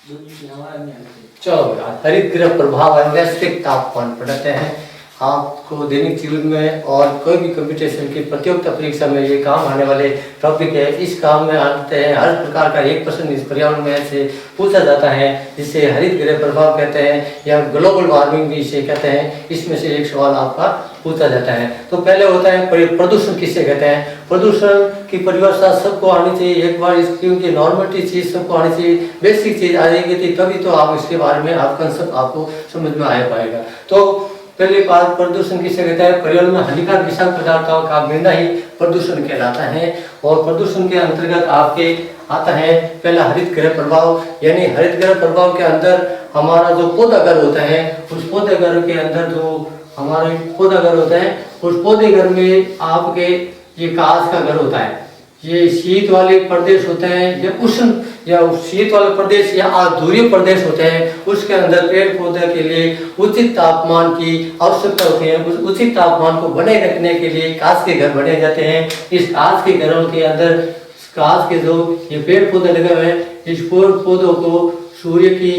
चलो यार, हरित गृह प्रभाव है वैश्विक तापमान पढ़ते हैं। आपको दैनिक जीवन में और कोई भी कंपटीशन की प्रतियोगिता परीक्षा में ये काम आने वाले टॉपिक है। इस काम में आते हैं हर प्रकार का एक प्रश्न इस पर्यावरण में से पूछा जाता है, जिसे हरित गृह प्रभाव कहते हैं या ग्लोबल वार्मिंग भी इसे कहते हैं। इसमें से एक सवाल आपका पूछा जाता है। तो पहले होता है प्रदूषण किसे कहते हैं। प्रदूषण की परिभाषा सबको आनी चाहिए एक बार, क्योंकि नॉर्मलिटी चीज सबको आनी चाहिए, बेसिक चीज आ जाएगी तभी तो आप इसके बारे में आप कंसेप्ट आपको समझ में आ पाएगा। तो पहली बात, प्रदूषण किसे कहता है। पर्यावरण में हानिकारक विषाक्त पदार्थों का मिलना ही प्रदूषण कहलाता है। और प्रदूषण के अंतर्गत आपके आता है पहला हरित गृह प्रभाव, यानी हरित गृह प्रभाव के अंदर हमारा जो पौधा घर होता है, उस पौधे घर के अंदर जो हमारे पौधा घर होता है, उस पौधे घर में आपके ये कांच का घर होता है। ये शीत वाले प्रदेश होते हैं या उष्ण या शीत वाले प्रदेश या ध्रुवीय प्रदेश होते हैं, उसके अंदर पेड़ पौधे के लिए उचित तापमान की आवश्यकता होती है। उस उचित तापमान को बनाए रखने के लिए कांच के घर बनाए जाते हैं। इस कांच के घरों के अंदर कांच के जो ये पेड़ पौधे लगे हुए हैं, इस पेड़ पौधों को सूर्य की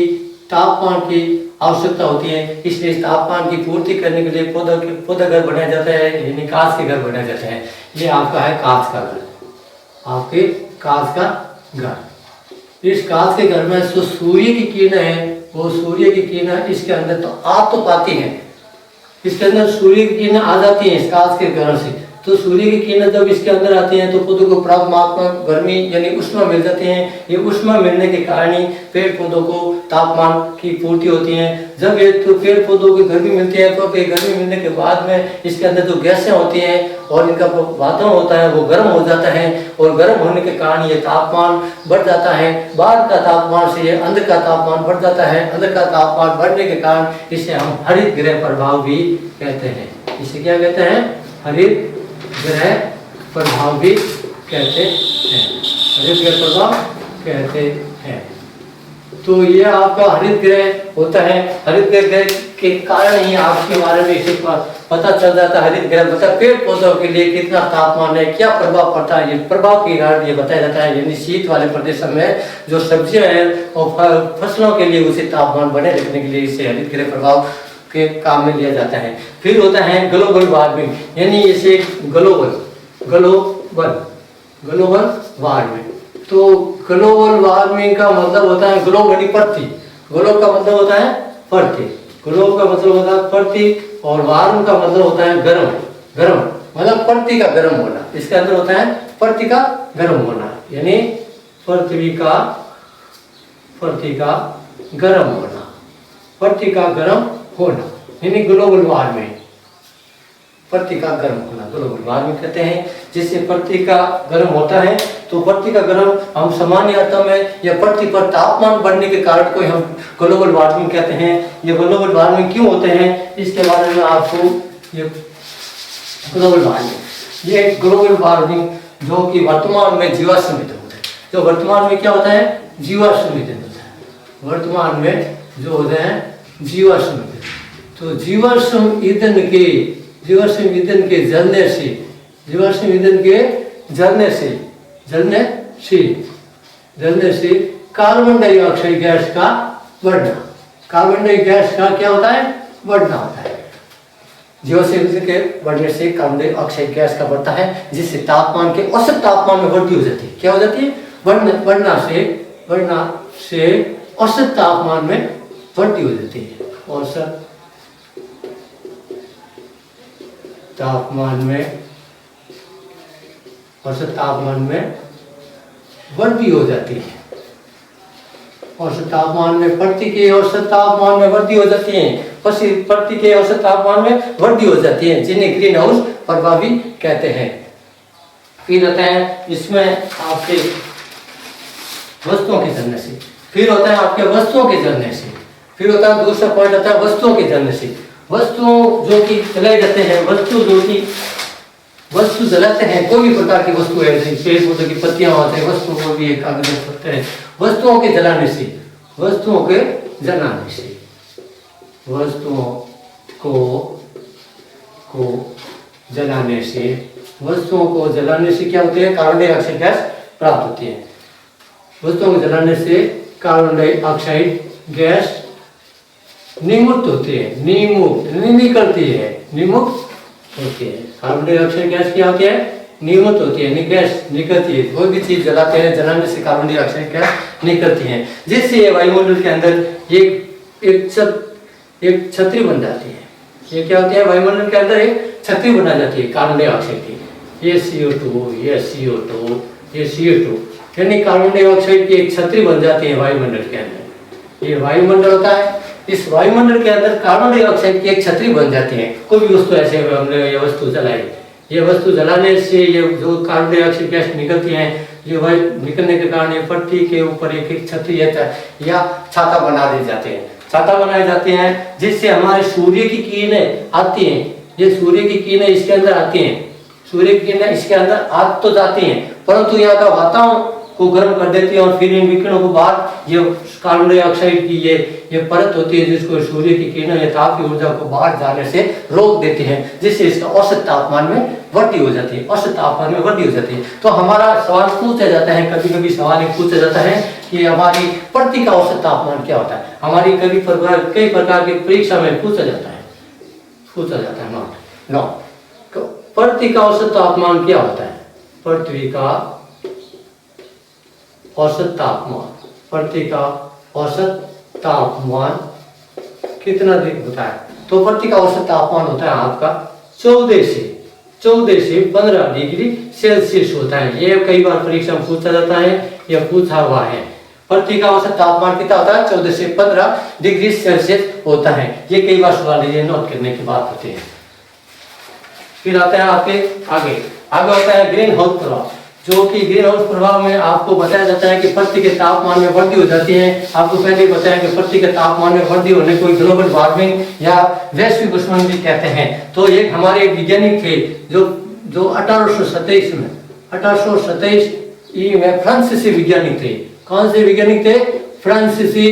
तापमान की आवश्यकता होती है, इसलिए तापमान की पूर्ति करने के लिए पौधा घर बनाया जाता है, यानी कांच के घर बनाए जाते हैं। ये आपका है कांच का घर, आपके कांच का घर। इस कांच के घर में जो सूर्य की किरणें है, वो सूर्य की किरणें इसके अंदर तो आ तो पाती हैं, इसके अंदर सूर्य की किरणें आ जाती हैं इस कांच के घर से। तो सूर्य की किरणें जब इसके अंदर आती हैं तो पौधों को पर्याप्त मात्रा में गर्मी यानी उष्मा मिल जाती है। ये उष्मा मिलने के कारण ही पेड़ पौधों को तापमान की पूर्ति होती है। जब ये तो पेड़ पौधों को गर्मी मिलती है, तो गर्मी मिलने के बाद में इसके अंदर जो गैसें होती हैं और इनका वातावरण होता है वो गर्म हो जाता है, और गर्म होने के कारण ये तापमान बढ़ जाता है। बाहर का तापमान से अंदर का तापमान बढ़ जाता है। अंदर का तापमान बढ़ने के कारण इसे हम हरित गृह प्रभाव भी कहते हैं। इसे क्या कहते हैं? हरित गृह प्रभाव भी कहते हैं, हरित गृह प्रभाव कहते हैं। तो ये आपका हरित गृह होता है। हरित गृह के कारण ही आपके बारे में इसे पता चल जाता है। हरित गृह मतलब पेड़ पौधों के लिए कितना तापमान है, क्या प्रभाव पड़ता है, ये प्रभाव के कारण ये बताया जाता है। यानी शीत वाले प्रदेशों में जो सब्जियां हैं और फसलों के लिए उसे तापमान बने रखने के लिए इसे हरित गृह प्रभाव के काम में लिया जाता है। फिर होता है ग्लोबल वार्मिंग, यानी इसे ग्लोबल वार्मिंग। तो ग्लोबल वार्मिंग का मतलब होता है ग्लोब यानी पृथ्वी, ग्लोब का मतलब होता है पृथ्वी, ग्लोब का मतलब होता है पृथ्वी, और वार्म का मतलब होता है गर्म, गर्म मतलब पृथ्वी का गर्म होना। इसके अंदर होता है पृथ्वी का गर्म होना, यानी पृथ्वी का गर्म होना, पृथ्वी का गर्म होना यानी ग्लोबल वार्मिंग, पृथ्वी का गर्म होना ग्लोबल वार्मिंग कहते हैं। जिससे पृथ्वी का गर्म होता है, तो पृथ्वी का गर्म हम सामान्य अर्थों में या पृथ्वी पर तापमान बढ़ने के कारण को हम ग्लोबल वार्मिंग कहते हैं। ये ग्लोबल वार्मिंग क्यों होते हैं इसके बारे में आपको ये ग्लोबल वार्मिंग जो कि वर्तमान में जीवाश्म ईंधन होता है, जो वर्तमान में क्या होता है? जीवाश्म ईंधन होता है। वर्तमान में जो होते हैं जीवाश्म ईंधन, तो जीवाश्म ईंधन के जलने से कार्बन डाइऑक्साइड गैस का बढ़ना, कार्बन डाइऑक्साइड गैस का क्या होता है? बढ़ना होता है। जीवाश्म ईंधन के बढ़ने से कार्बन डाइऑक्साइड गैस का बढ़ता है, जिससे तापमान के औसत तापमान में वृद्धि हो जाती है। क्या हो जाती है? बढ़ना से औसत तापमान में वृद्धि हो जाती है। औसत तापमान में वृद्धि हो जाती है। औसत तापमान में पृथ्वी के औसत तापमान में वृद्धि हो जाती है, पृथ्वी के औसत तापमान में वृद्धि हो जाती है, जिन्हें ग्रीन हाउस प्रभाव भी कहते हैं। फिर होता है इसमें आपके वस्तुओं के जलने से, फिर होता है आपके वस्तुओं के जलने से, फिर होता है दूसरा पॉइंट होता है वस्तुओं के जलने से। वस्तुओं जो कि जलाए जाते हैं, वस्तु जलाते हैं, कोई भी प्रकार की वस्तु है, जैसे पेड़ पौधे की पत्तियां होते हैं, वस्तुओं को भी एक आग जल सकते हैं। वस्तुओं को जलाने से क्या होते हैं? कार्बन डाइऑक्साइड गैस प्राप्त होती है। वस्तुओं को जलाने से कार्बन डाइऑक्साइड गैस निमुक्त होती है, निकलती है, निमुक्त होती है। कार्बन डाइऑक्साइड गैस क्या होती है? निमुक्त होती है, गैस निकलती है। कोई भी चीज जलाते हैं, जलाने से कार्बन डाइऑक्साइड गैस निकलती है, जिससे ये वायुमंडल के अंदर एक छतरी बन जाती है। ये क्या होती है? वायुमंडल के अंदर एक छतरी बना जाती है कार्बन डाइऑक्साइड की। ये CO2, ये CO2, ये CO2, यानी कार्बन डाइऑक्साइड की एक छतरी बन जाती है वायुमंडल के अंदर। ये वायुमंडल होता है, इस वायुमंडल के अंदर कार्बन डाइऑक्साइड की एक छतरी बन जाती है। कोई भी वस्तु ऐसे हमने ये वस्तु जलाई, ये वस्तु जलाने से ये जो कार्बन डाइऑक्साइड गैस निकलती है, ये वायु निकलने के कारण ये पट्टी के ऊपर एक छतरी या छाता बना दी जाते हैं, छाता बनाए जाते हैं, जिससे हमारे सूर्य की किरणें आती हैं। ये सूर्य की किरणें इसके अंदर आती हैं, सूर्य की किरणें इसके अंदर आ तो जाती हैं, परंतु यहाँ का वातावरण को गर्म कर देती है और फिर इन विकिरणों को बाहर ये कार्बन डाइऑक्साइड की ये परत होती है, जिसको सूर्य की किरणें या ताप की ऊर्जा को बाहर जाने से रोक देती है, जिससे इसका औसत तापमान में वृद्धि हो जाती है, औसत तापमान में वृद्धि हो जाती है। तो हमारा सवाल पूछा जाता है, कभी कभी सवाल एक पूछा जाता है कि हमारी पृथ्वी का औसत तापमान क्या होता है। हमारी कई प्रकार की परीक्षा में पूछा जाता है नौ पृथ्वी का औसत तापमान क्या होता है? पृथ्वी का औसत तापमान, पृथ्वी का औसत तापमान कितना दिन होता है? तो पृथ्वी का औसत तापमान होता है आपका 14 से 15 डिग्री सेल्सियस होता है। ये कई बार परीक्षा में पूछा जाता है, यह पूछा हुआ है। पृथ्वी का औसत तापमान कितना होता है? 14 से 15 डिग्री सेल्सियस होता है। ये कई बार सवाल ये नोट करने की बात होती है। फिर आता है आपके आगे होता है ग्रीन हाउस प्रभाव, जो कि ग्रीन हाउस प्रभाव में आपको बताया जाता है कि पृथ्वी के तापमान में वृद्धि हो जाती है। आपको पहले बताया कि पृथ्वी के तापमान में वृद्धि होने को ग्लोबल वार्मिंग या वैश्विक उष्णन भी कहते हैं। तो एक हमारे वैज्ञानिक थे जो 1827 में फ्रांसीसी वैज्ञानिक थे। कौन से वैज्ञानिक थे? फ्रांसीसी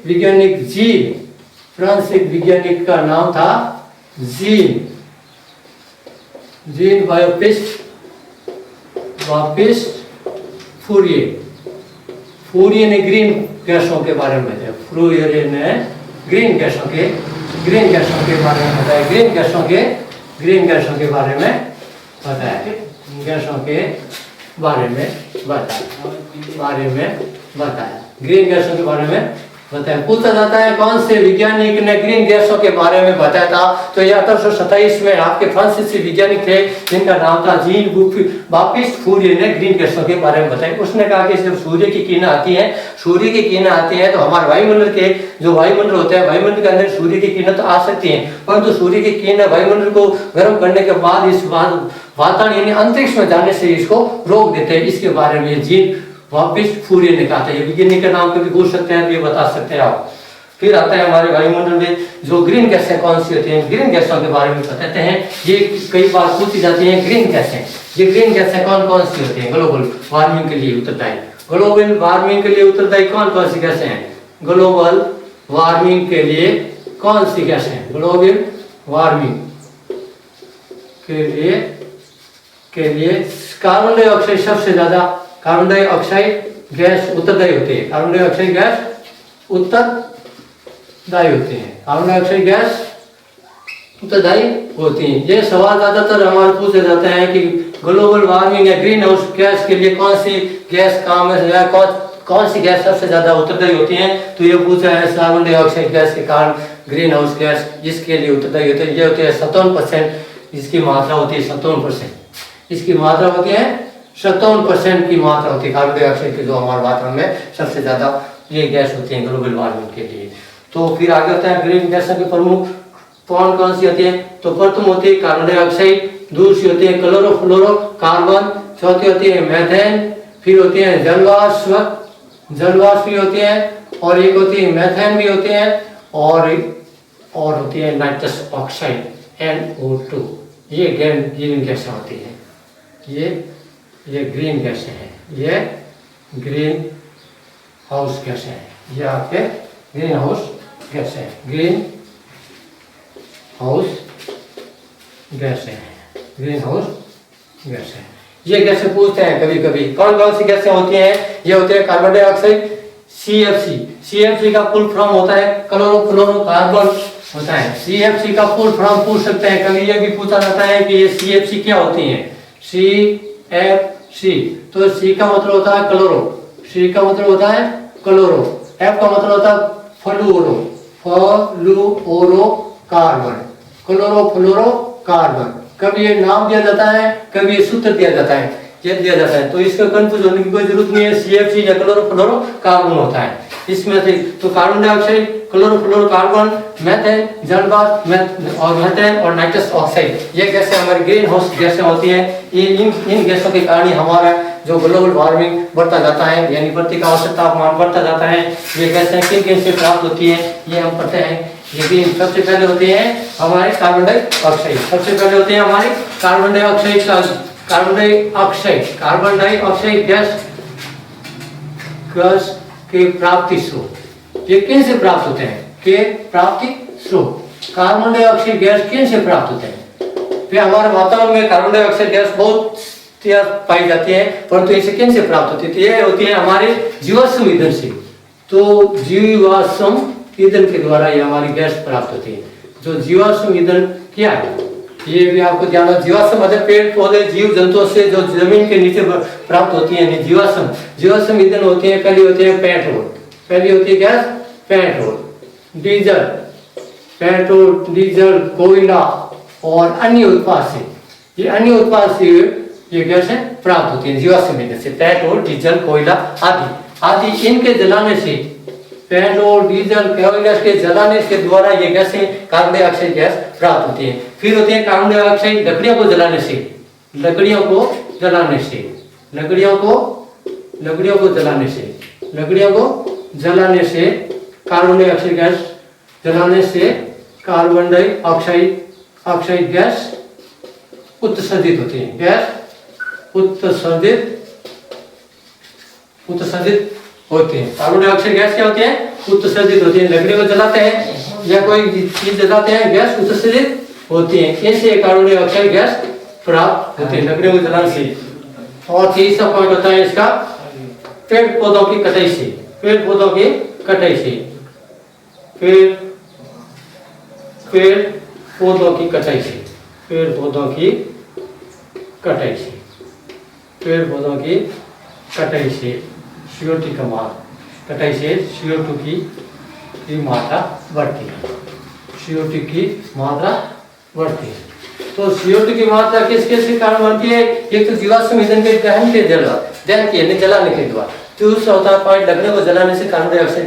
वैज्ञानिक जीन, फ्रांसीसी वैज्ञानिक का नाम था जीन बाप्टिस्ट फूरिये ने ग्रीन गैसों के बारे में बताया। फूरिये ने ग्रीन गैसों के बारे में बताया, ग्रीन गैसों के बारे में बताया, ग्रीन गैसों के बारे में बताया। पूछा जाता है कौन से वैज्ञानिक ने ग्रीन गैसों के बारे में बताया था? तो ये 1827 में आपके फ्रांसीसी वैज्ञानिक थे, जिनका नाम था जीन बाप्टिस्ट फूरिये ने ग्रीन गैसों के बारे में बताया। उसने कहा कि जब सूर्य की किरणें आती हैं तो हमारे वायुमंडल होता है, वायुमंडल के अंदर सूर्य की किरणें तो आ सकती हैं, परंतु सूर्य की किरणें वायुमंडल को गर्म करने के बाद इस वातावरण यानी अंतरिक्ष में जाने से इसको रोक देते हैं। इसके बारे में जीन बाप्टिस्ट फूरिये ने कहा था। ये वैज्ञानिक का नाम कभी पूछ सकते हैं तो ये बता सकते हैं आप। फिर आता है हमारे वायुमंडल में जो ग्रीन गैसें कौन सी होती हैं, ग्रीन गैसों के बारे में बताते हैं। ये कई बार पूछी जाती हैं ग्रीन गैसें। ये ग्रीन गैसें कौन सी होती हैं? ग्लोबल वार्मिंग के लिए उत्तरदायी कौन सी गैसें हैं? ग्लोबल वार्मिंग के लिए कौन सी गैसें हैं? ग्लोबल वार्मिंग के लिए कार्बन डाइऑक्साइड सबसे ज्यादा, कार्बन डाइऑक्साइड गैस उत्तरदायी होती है, कार्बन डाइऑक्साइड गैस उत्तरदायी होती है, कार्बन डाइऑक्साइड गैस उत्तरदायी होती है। ये सवाल ज्यादातर हमारे पूछे जाते हैं कि ग्लोबल वार्मिंग या ग्रीन हाउस गैस के लिए कौन सी गैस काम है, कौन सी गैस सबसे ज्यादा उत्तरदायी होती है? तो ये पूछा है कार्बन डाइऑक्साइड गैस के कारण ग्रीन हाउस गैस इसके लिए उत्तरदायी होती है। ये होती है 57%, इसकी मात्रा होती है 57%, इसकी मात्रा होती है 57% की मात्रा होती है कार्बन डाइऑक्साइड की, जो हमारे वातावरण में सबसे ज्यादा ये गैस होती है ग्लोबल वार्मिंग के लिए। तो फिर आगे होता है ग्रीन गैसों के प्रमुख कौन सी होती है? तो प्रथम होती है कार्बन डाइऑक्साइड, दूसरी होती है क्लोरोफ्लोरोकार्बन, चौथी होती है मीथेन, फिर होती है जलवाष्प भी होती है, और एक होती है मीथेन भी होती है, और होती है नाइट्रस ऑक्साइड NO2। ये ग्रीन गैसें होती है, ये ग्रीन गैसें हैं, ये ग्रीन हाउस गैसें हैं, ये आपके ग्रीन हाउस गैसें हैं, ग्रीन हाउस गैसें हैं, ग्रीन हाउस गैसें हैं। ये गैसें पूछते हैं कभी कभी। कौन कौन सी गैसें होती हैं? ये होते हैं कार्बन डाइऑक्साइड, CFC। CFC का फुल फॉर्म होता है क्लोरोफ्लोरोकार्बन होता है। CFC का फुल फॉर्म पूछ सकते हैं, कभी ये भी पूछा जाता है कि ये CFC क्या होती है। CFC, तो C का मतलब होता है क्लोरो, C का मतलब होता है क्लोरो, F का मतलब होता है फ्लूरो, कार्बन, क्लोरोफ्लोरोकार्बन। कभी ये नाम दिया जाता है, कभी ये सूत्र दिया जाता है, ये दिया जाता है, तो इसका कंफ्यूज होने की कोई जरूरत नहीं है। CFC या क्लोरोफ्लोरोकार्बन होता है इसमें से। तो कार्बन डाइऑक्साइड, क्लोरोफ्लोरोकार्बन, मेथेन, जल वाष्प और मेथेन और नाइट्रस ऑक्साइड, ये गैसें हमारी ग्रीन हाउस गैसें होती हैं। इन गैसों के कारण ही हमारा जो ग्लोबल वार्मिंग बढ़ता जाता है, यानी पृथ्वी का औसत तापमान बढ़ता जाता है। ये गैसें किन किन से प्राप्त होती हैं ये हम पढ़ते हैं। लेकिन सबसे पहले होते हैं हमारे कार्बन डाइऑक्साइड, सबसे पहले होते हैं हमारे कार्बन डाइऑक्साइड गैस के प्राप्ति स्रोत। ये किन से प्राप्त होते हैं? के प्राप्ति स्रोत। कार्बन डाइऑक्साइड गैस किन से प्राप्त होते हैं? फिर हमारे वातावरण में कार्बन डाइऑक्साइड गैस बहुत पाई जाती है, परंतु इसे किन से प्राप्त होती है? तो ये होती है हमारे जीवाश्म ईंधन से। तो जीवाश्म ईंधन के द्वारा ये हमारी गैस प्राप्त होती है। जो जीवाश्म ईंधन क्या है ये भी आपको ध्यान रखना। जीवाश्म मतलब पेड़ पौधे जीव जंतुओं से जो जमीन के नीचे प्राप्त होती है जीवाश्म ईंधन होती है। पहली होती है पेट्रोल, पहली होती है गैस पेट्रोल, डीजल, कोयला और अन्य उत्पाद से, ये अन्य उत्पाद से ये गैसें प्राप्त होती है जीवाश्म ईंधन से। पेट्रोल, डीजल, कोयला आदि इनके जलाने से, पेट्रोल, डीजल, कोयला के जलाने के द्वारा ये गैसें कार्बन डाइऑक्साइड गैस प्राप्त होती है। फिर होते हैं कार्बन डाइऑक्साइड लकड़ियों को जलाने से carbon dioxide gas carbon dioxide gas उत्सर्जित होती है। गैस उत्सर्जित होते हैं। कार्बन डाइऑक्साइड गैस क्या होती है? उत्सर्जित होती है। लकड़ी को जलाते हैं या कोई चीज जलाते हैं, गैस उत्सर्जित होती है, ऐसे कार्बन डाइऑक्साइड गैस प्राप्त होती है लकड़ी को जलाने से। और तीसरा पॉइंट होता है इसका पेड़ पौधों की कटाई से, पेड़ पौधों की कटाई से CO2 की मात्रा बढ़ती है। CO2 की मात्रा बढ़ती है। तो CO2 की मात्रा किस के कारण बढ़ती है? एक तो जीवाश्म ईंधन के दहन के जलाने के द्वारा। दूसरा होता है पॉइंट लकड़ी को जलाने से कार्बन डाइऑक्साइड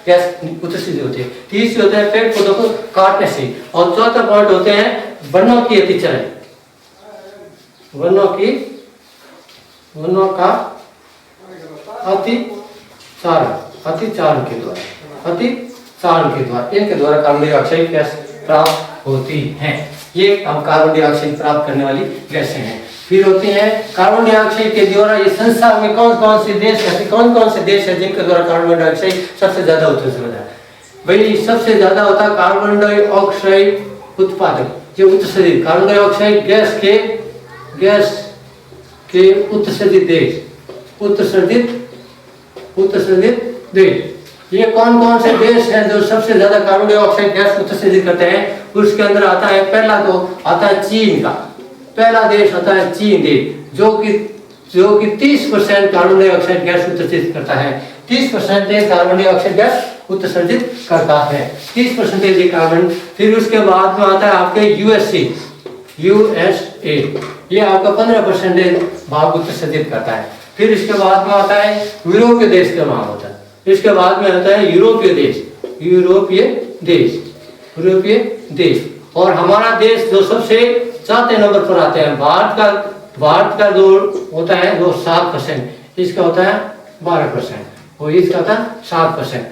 गैस उत्सर्जित होती है। तीसरी होता है पेड़ पौधों को काटने से। और चौथा पॉइंट होते हैं वनों की अतिचारण, वनों का अतिचारण के द्वारा इनके द्वारा कार्बन डाइऑक्साइड गैस प्राप्त होती है। ये हम कार्बन डाइऑक्साइड प्राप्त करने वाली गैसें हैं। फिर होती हैं कार्बन डाइऑक्साइड के द्वारा ये संसार में कौन कौन से देश है जिनके द्वारा कार्बन डाइऑक्साइड सबसे ज्यादा उत्सर्जित होता है? भाई सबसे ज्यादा होता है कार्बन डाइऑक्साइड उत्पादक, जो उत्सर्जित कार्बन डाइऑक्साइड गैस के उत्सर्जित देश। ये कौन कौन से देश हैं जो सबसे ज्यादा कार्बन डाइऑक्साइड गैस उत्सर्जित करते हैं? उसके अंदर आता है पहला तो आता है चीन का, पहला देश होता है चीन देश, जो कि 30% कार्बन डाइऑक्साइड गैस उत्सर्जित करता है। 30% कार्बन डाइऑक्साइड गैस उत्सर्जित करता है, 30% कार्बन। फिर उसके बाद में आता है आपके USA, ये आपका 15% भाग उत्सर्जित करता है। फिर इसके बाद में आता है यूरोपीय देश का नाम होता है। इसके बाद में आता है यूरोपीय देश। और हमारा देश जो सबसे चौथे नंबर पर आते हैं, भारत का जो होता है वो 7%, इसका होता है 12% और इसका होता है 7%।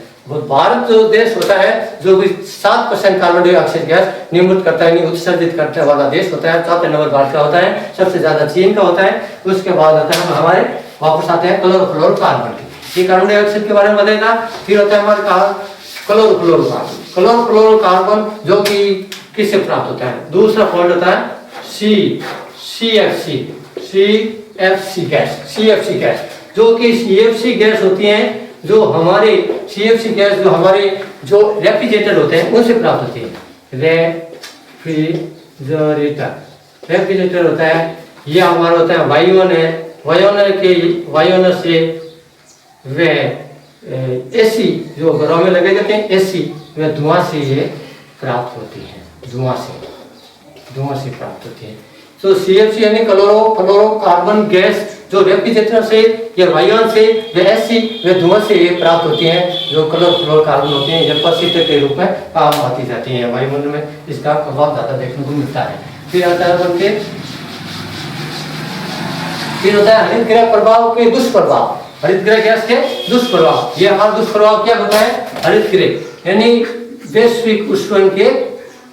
भारत जो देश होता है जो भी 7% कार्बन डाइऑक्साइड गैस निर्मित करता है, उत्सर्जित करने वाला देश होता है। चौथे नंबर भारत का होता है, सबसे ज्यादा चीन का होता है। उसके बाद आता है हमारे वापस आते हैं क्लोरोफ्लोरोकार्बन। ये कार्बन डाइऑक्साइड के बारे में बताएगा। फिर होता है हमारे क्लोरोफ्लोरोकार्बन जो कि किससे प्राप्त होता है? दूसरा पॉइंट होता है CFC CFC gas, CFC gas, जो कि CFC गैस होती हैं जो हमारे CFC गैस जो हमारे जो रेफ्रिजरेटर होते हैं उनसे प्राप्त होती है। रेफ्रिजरेटर होता है, ये हमारा होता है वायुमंडल है, वायुमंडल से वे AC जो घरों में लगे जाते हैं AC वे धुआं से ये प्राप्त होती है, धुआं से प्राप्त होती है। तो CFC यानी क्लोरोफ्लोरोकार्बन गैस जो रेफ्रिजरेटर से या वायुमंडल से वे AC वे धुआं से ये प्राप्त होती हैं, जो क्लोरोफ्लोरोकार्बन होते हैं, ये परसित के रूप में काम आती जाती हैं। वायुमंडल में इसका प्रभाव ज़्यादा देखने को मिलता है। फिर आता है बनके, फिर होता है हरित गृह प्रभाव के दुष्प्रभाव, हरित गृह गैस के दुष्प्रभाव। ये हमारा दुष्प्रभाव क्या होता है? हरित गृह यानी वैश्विक उष्णन के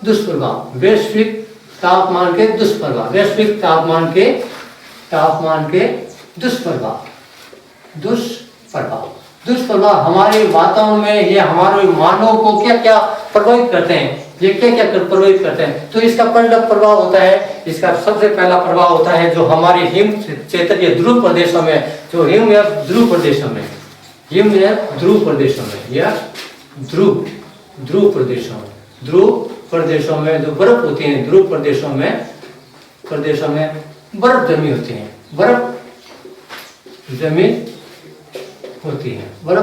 दुष्प्रभाव, वैश्विक तापमान के दुष्प्रभाव, वैश्विक तापमान के दुष्प्रभाव हमारे वातावरण में ये हमारे मानव को क्या क्या प्रभावित करते हैं, ये क्या क्या प्रभावित करते हैं। तो इसका पहला प्रभाव होता है, इसका सबसे पहला प्रभाव होता है जो हमारे हिम क्षेत्रीय ध्रुव प्रदेशों में, जो हिम या ध्रुव प्रदेशों में, हिम या ध्रुव प्रदेशों में या ध्रुव प्रदेशों में जो बर्फ होती है, ध्रुव प्रदेशों में बर्फ जमी होती है, बर्फ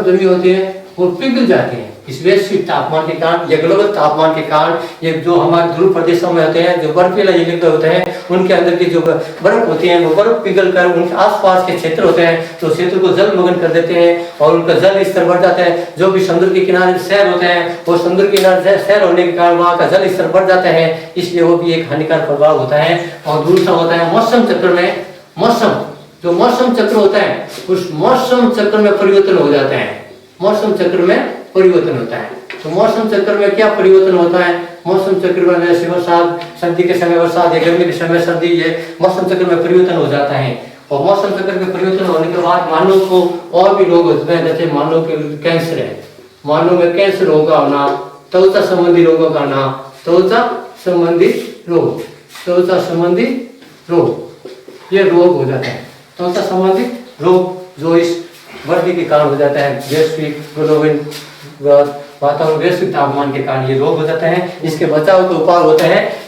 जमी होती है और पिघल जाती है। इस वैश्विक तापमान के कारण या ग्लोबल तापमान के कारण ये जो हमारे ध्रुव प्रदेशों में होते हैं, जो बर्फीला इलाके होते हैं, उनके अंदर की जो बर्फ होती है वो बर्फ पिघल कर उनके आसपास के क्षेत्र होते हैं तो क्षेत्र को जलमग्न कर देते हैं और उनका जल स्तर बढ़ जाता है। जो भी समुद्र के किनारे शहर होते हैं वो समुद्र के किनारे शहर होने के कारण वहाँ का जल स्तर बढ़ जाता है, इसलिए वो भी एक हानिकारक प्रभाव होता है। और दूसरा होता है मौसम चक्र में, जो मौसम चक्र होता है उस मौसम चक्र में परिवर्तन हो जाता है, मौसम चक्र में परिवर्तन होता है। तो मौसम चक्र में क्या परिवर्तन होता है? मौसम चक्र में जैसे बरसात, सर्दी के समय बरसात या गर्मी के समय सर्दी, ये मौसम चक्र में परिवर्तन हो जाता है। और मौसम चक्र में परिवर्तन होने के बाद मानव को और भी रोग होते हैं, जैसे मानव के कैंसर है, मानव में कैंसर रोग का होना, त्वचा संबंधी रोगों का आना, त्वचा संबंधी रोग ये रोग हो जाता है। त्वचा संबंधी रोग जो इस वृद्धि के कारण हो जाता है, वैश्विक ग्लोबल वातावरण वैश्विक तापमान के कारण ये रोग हो जाते हैं। इसके बचाव के उपाय होते हैं,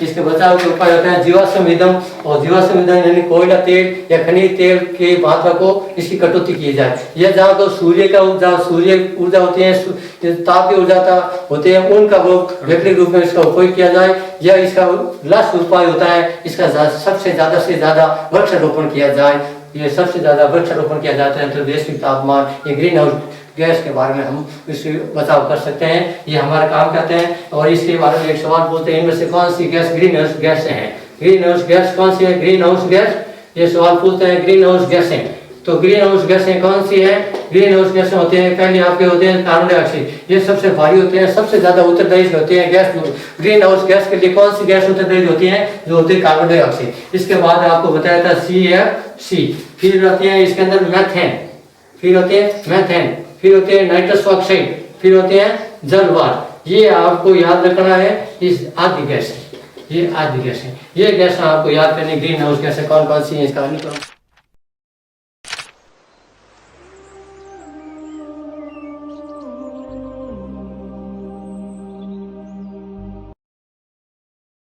जीवाश्म ईंधन, और जीवाश्म ईंधन यानी कोयला तेल या खनिज तेल की मात्रा को इसकी कटौती की जाए। यह जहाँ तो सूर्य ऊर्जा होती है, तापीय ऊर्जा होते हैं, उनका वैकल्पिक रूप में इसका उपयोग किया जाए। यह इसका लास्ट उपाय होता है, इसका सबसे ज्यादा से ज्यादा वृक्षारोपण किया जाए। ये सबसे ज्यादा वृक्षारोपण किया जाता है तो वैश्विक तापमान ये ग्रीन हाउस गैस के बारे में हम इससे बचाव कर सकते हैं, ये हमारा काम करते हैं। और इसके बारे में एक सवाल पूछते हैं, इनमें से कौन सी गैस ग्रीन हाउस गैस है? ग्रीन हाउस गैस कौन सी है? ग्रीन हाउस गैस, ये सवाल पूछते हैं ग्रीन हाउस गैसें। तो ग्रीन हाउस गैसें कौन सी है? ग्रीन हाउस गैसें होते हैं, पहले आपके होते हैं कार्बन डाइऑक्साइड, ये सबसे भारी होते हैं, सबसे ज्यादा उत्तरदायी होते हैं गैस। ग्रीन हाउस गैस के लिए कौन सी गैस उत्तरदायी होती है? जो होती है कार्बन डाइऑक्साइड। इसके बाद आपको बताया था CFC, फिर होती है इसके अंदर मैथेन, फिर होते हैं नाइट्रस ऑक्साइड, फिर होते हैं जलवार। ये आपको याद रखना है, इस आदि गैस है, ये गैस आपको याद करनी। ग्रीन हाउस गैसें कौन कौन सी है इसका अनुक्रम